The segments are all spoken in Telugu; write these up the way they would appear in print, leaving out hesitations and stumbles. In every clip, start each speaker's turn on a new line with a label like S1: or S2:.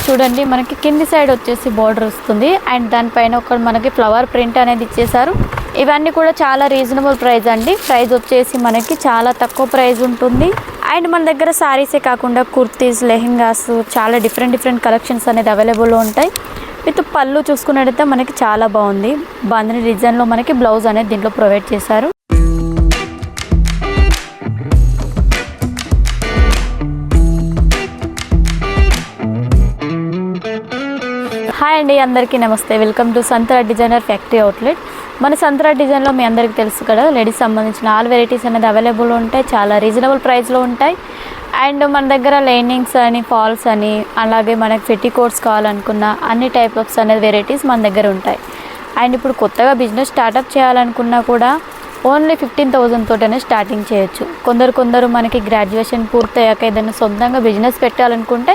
S1: చూడండి మనకి కింది సైడ్ వచ్చేసి బార్డర్ వస్తుంది అండ్ దానిపైన ఒక మనకి ఫ్లవర్ ప్రింట్ అనేది ఇచ్చేసారు. ఇవన్నీ కూడా చాలా రీజనబుల్ ప్రైస్ అండి. ప్రైస్ వచ్చేసి మనకి చాలా తక్కువ ప్రైస్ ఉంటుంది. అండ్ మన దగ్గర సారీసే కాకుండా కుర్తీస్, లెహెంగాస్ చాలా డిఫరెంట్ కలెక్షన్స్ అనేది అవైలబుల్లో ఉంటాయి. విత్ పళ్ళు చూసుకున్నట్టయితే మనకి చాలా బాగుంది. బాందిని డిజైన్లో మనకి బ్లౌజ్ అనేది దీంట్లో ప్రొవైడ్ చేశారు. హాయ్ అండి, అందరికీ నమస్తే. Welcome to Santara designer factory outlet. మన సంతరా డిజైన్లో మీ అందరికీ తెలుసు కదా, లేడీస్ సంబంధించిన ఆల్ వెరైటీస్ అనేది అవైలబుల్ ఉంటాయి. చాలా రీజనబుల్ ప్రైస్లో ఉంటాయి. అండ్ మన దగ్గర లైనింగ్స్ అని, ఫాల్స్ అని, అలాగే మనకి పెట్టికోట్స్ కావాలనుకున్న అన్ని టైప్స్ అనేది వెరైటీస్ మన దగ్గర ఉంటాయి. అండ్ ఇప్పుడు కొత్తగా బిజినెస్ స్టార్టప్ చేయాలనుకున్నా కూడా ఓన్లీ 15,000 తోటనే స్టార్టింగ్ చేయొచ్చు. కొందరు మనకి గ్రాడ్యుయేషన్ పూర్తయ్యాక ఏదైనా సొంతంగా బిజినెస్ పెట్టాలనుకుంటే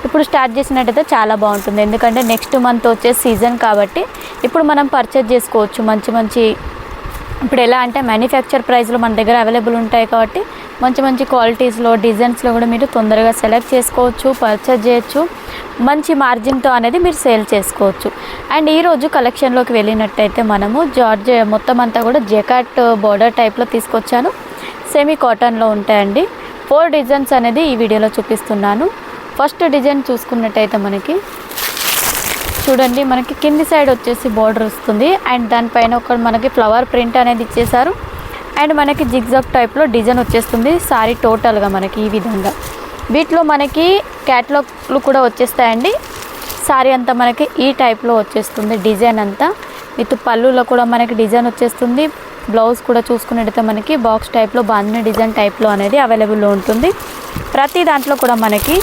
S1: ఇప్పుడు స్టార్ట్ చేసినట్టయితే చాలా బాగుంటుంది. ఎందుకంటే నెక్స్ట్ మంత్ వచ్చే సీజన్ కాబట్టి ఇప్పుడు మనం పర్చేజ్ చేసుకోవచ్చు. మంచి ఇప్పుడు ఎలా అంటే మ్యానుఫ్యాక్చర్ ప్రైస్లో మన దగ్గర అవైలబుల్ ఉంటాయి కాబట్టి మంచి క్వాలిటీస్లో, డిజైన్స్లో కూడా మీరు తొందరగా సెలెక్ట్ చేసుకోవచ్చు, పర్చేజ్ చేయొచ్చు. మంచి మార్జిన్తో అనేది మీరు సేల్ చేసుకోవచ్చు. అండ్ ఈరోజు కలెక్షన్లోకి వెళ్ళినట్టయితే మనము జార్జ్ మొత్తం అంతా కూడా జకాట్ బోర్డర్ టైప్లో తీసుకొచ్చాను. సెమీ కాటన్లో ఉంటాయండి. 4 డిజైన్స్ అనేది ఈ వీడియోలో చూపిస్తున్నాను. ఫస్ట్ డిజైన్ చూసుకున్నట్టయితే మనకి చూడండి, మనకి కింది సైడ్ వచ్చేసి బార్డర్ వస్తుంది అండ్ దానిపైన ఒక మనకి ఫ్లవర్ ప్రింట్ అనేది ఇచ్చేసారు. అండ్ మనకి జిగ్జాగ్ టైప్లో డిజైన్ వచ్చేస్తుంది సారీ టోటల్గా మనకి ఈ విధంగా. వీటిలో మనకి క్యాటలాగ్లు కూడా వచ్చేస్తాయండి. సారీ అంతా మనకి ఈ టైప్లో వచ్చేస్తుంది డిజైన్ అంతా. విత్ పళ్ళులో కూడా మనకి డిజైన్ వచ్చేస్తుంది. బ్లౌజ్ కూడా చూసుకున్నట్టయితే మనకి బాక్స్ టైప్లో బాందిని డిజైన్ టైప్లో అనేది అవైలబుల్లో ఉంటుంది. ప్రతి దాంట్లో కూడా మనకి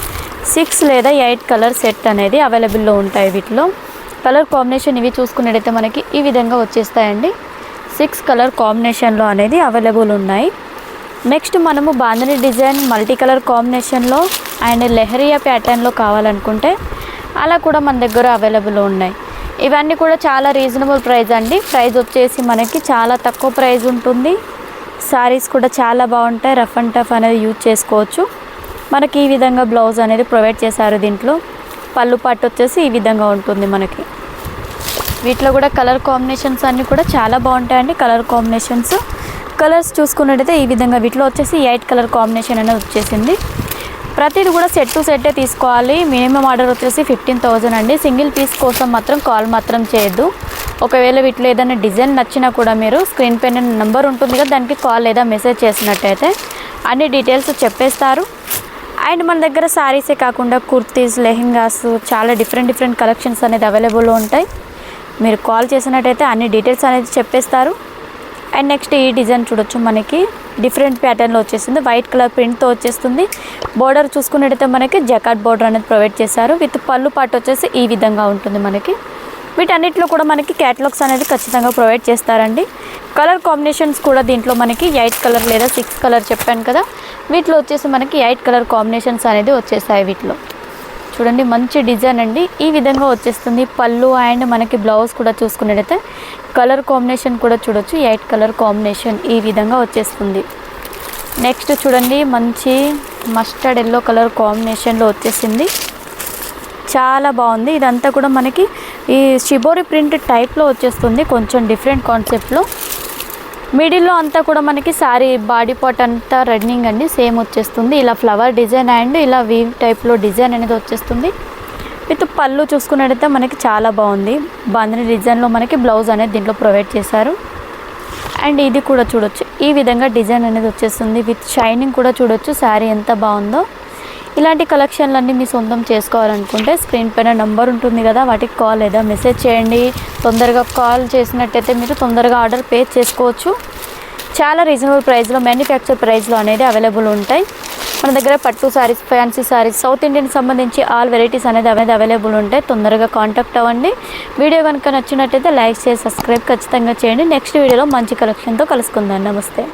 S1: 6 లేదా 8 కలర్ సెట్ అనేది అవైలబుల్లో ఉంటాయి. వీటిలో కలర్ కాంబినేషన్ ఇవి చూసుకున్నట్టయితే మనకి ఈ విధంగా వచ్చేస్తాయండి. 6 కలర్ కాంబినేషన్లో అనేది అవైలబుల్ ఉన్నాయి. నెక్స్ట్ మనము బాందిని డిజైన్ మల్టీ కలర్ కాంబినేషన్లో అండ్ లెహరియా ప్యాటర్న్లో కావాలనుకుంటే అలా కూడా మన దగ్గర అవైలబుల్ ఉన్నాయి. ఇవన్నీ కూడా చాలా రీజనబుల్ ప్రైస్ అండి. ప్రైస్ వచ్చేసి మనకి చాలా తక్కువ ప్రైస్ ఉంటుంది. సారీస్ కూడా చాలా బాగుంటాయి. రఫ్ అండ్ టఫ్ అనేది యూజ్ చేసుకోవచ్చు. మనకి ఈ విధంగా బ్లౌజ్ అనేది ప్రొవైడ్ చేశారు. దీంట్లో పళ్ళు పట్టు వచ్చేసి ఈ విధంగా ఉంటుంది మనకి. వీటిలో కూడా కలర్ కాంబినేషన్స్ అన్నీ కూడా చాలా బాగుంటాయండి. కలర్స్ చూసుకున్నట్టయితే ఈ విధంగా వీటిలో వచ్చేసి 8 కలర్ కాంబినేషన్ అనేది వచ్చేసింది. ప్రతిది కూడా సెట్ టు సెట్టే తీసుకోవాలి. మినిమం ఆర్డర్ వచ్చేసి 15,000 అండి. సింగిల్ పీస్ కోసం మాత్రం కాల్ మాత్రం చేయొద్దు. ఒకవేళ వీటిలో ఏదైనా డిజైన్ నచ్చినా కూడా మీరు స్క్రీన్ పైన నెంబర్ ఉంటుంది కదా, దానికి కాల్ లేదా మెసేజ్ చేసినట్టయితే అన్ని డీటెయిల్స్ చెప్పేస్తారు. అండ్ మన దగ్గర సారీసే కాకుండా కుర్తీస్, లెహెంగాస్ చాలా డిఫరెంట్ కలెక్షన్స్ అనేది అవైలబుల్లో ఉంటాయి. మీరు కాల్ చేసినట్టయితే అన్ని డీటెయిల్స్ అనేది చెప్పేస్తారు. అండ్ నెక్స్ట్ ఈ డిజైన్ చూడొచ్చు, మనకి డిఫరెంట్ ప్యాటర్న్లో వచ్చేసింది. వైట్ కలర్ ప్రింట్తో వచ్చేస్తుంది. బోర్డర్ చూసుకున్నట్టయితే మనకి జకాట్ బోర్డర్ అనేది ప్రొవైడ్ చేశారు. విత్ పళ్ళు పాటు వచ్చేసి ఈ విధంగా ఉంటుంది మనకి. వీటన్నిటిలో కూడా మనకి క్యాటలాగ్స్ అనేది ఖచ్చితంగా ప్రొవైడ్ చేస్తారండి. కలర్ కాంబినేషన్స్ కూడా దీంట్లో మనకి 8 కలర్ లేదా 6 కలర్ చెప్పాను కదా, వీటిలో వచ్చేసి మనకి 8 కలర్ కాంబినేషన్స్ అనేది వచ్చేసాయి. వీటిలో చూడండి మంచి డిజైన్ అండి. ఈ విధంగా వచ్చేస్తుంది పళ్ళు అండ్ మనకి బ్లౌజ్ కూడా చూసుకున్నట్టయితే కలర్ కాంబినేషన్ కూడా చూడొచ్చు. 8 కలర్ కాంబినేషన్ ఈ విధంగా వచ్చేస్తుంది. నెక్స్ట్ చూడండి, మంచి మస్టర్డ్ ఎల్లో కలర్ కాంబినేషన్లో వచ్చేసింది. చాలా బాగుంది. ఇదంతా కూడా మనకి ఈ షిబోరి ప్రింట్ టైప్లో వచ్చేస్తుంది. కొంచెం డిఫరెంట్ కాన్సెప్ట్లో. మిడిల్లో అంతా కూడా మనకి సారీ బాడీ పార్ట్ అంతా రన్నింగ్ అండి సేమ్ వచ్చేస్తుంది. ఇలా ఫ్లవర్ డిజైన్ అండ్ ఇలా వీవ్ టైప్లో డిజైన్ అనేది వచ్చేస్తుంది. విత్ పళ్ళు చూసుకున్నట్టయితే మనకి చాలా బాగుంది. బాందిని డిజైన్లో మనకి బ్లౌజ్ అనేది దీంట్లో ప్రొవైడ్ చేశారు. అండ్ ఇది కూడా చూడొచ్చు, ఈ విధంగా డిజైన్ అనేది వచ్చేస్తుంది. విత్ షైనింగ్ కూడా చూడొచ్చు సారీ ఎంత బాగుందో. ఇలాంటి కలెక్షన్లన్నీ మీ సొంతం చేసుకోవాలనుకుంటే స్క్రీన్ పైన నెంబర్ ఉంటుంది కదా, వాటికి కాల్ లేదా మెసేజ్ చేయండి. తొందరగా కాల్ చేసినట్టయితే మీరు తొందరగా ఆర్డర్ పే చేసుకోవచ్చు. చాలా రీజనబుల్ ప్రైస్లో, మ్యానుఫ్యాక్చర్ ప్రైస్లో అనేది అవైలబుల్ ఉంటాయి. మన దగ్గర పట్టు saris, fancy saris, south Indian సంబంధించి ఆల్ వెరైటీస్ అనేది అవైలబుల్ ఉంటాయి. తొందరగా కాంటాక్ట్ అవ్వండి. వీడియో కనుక నచ్చినట్టయితే లైక్ చేసి సబ్స్క్రైబ్ ఖచ్చితంగా చేయండి. నెక్స్ట్ వీడియోలో మంచి కలెక్షన్తో కలుసుకుందాం. నమస్తే.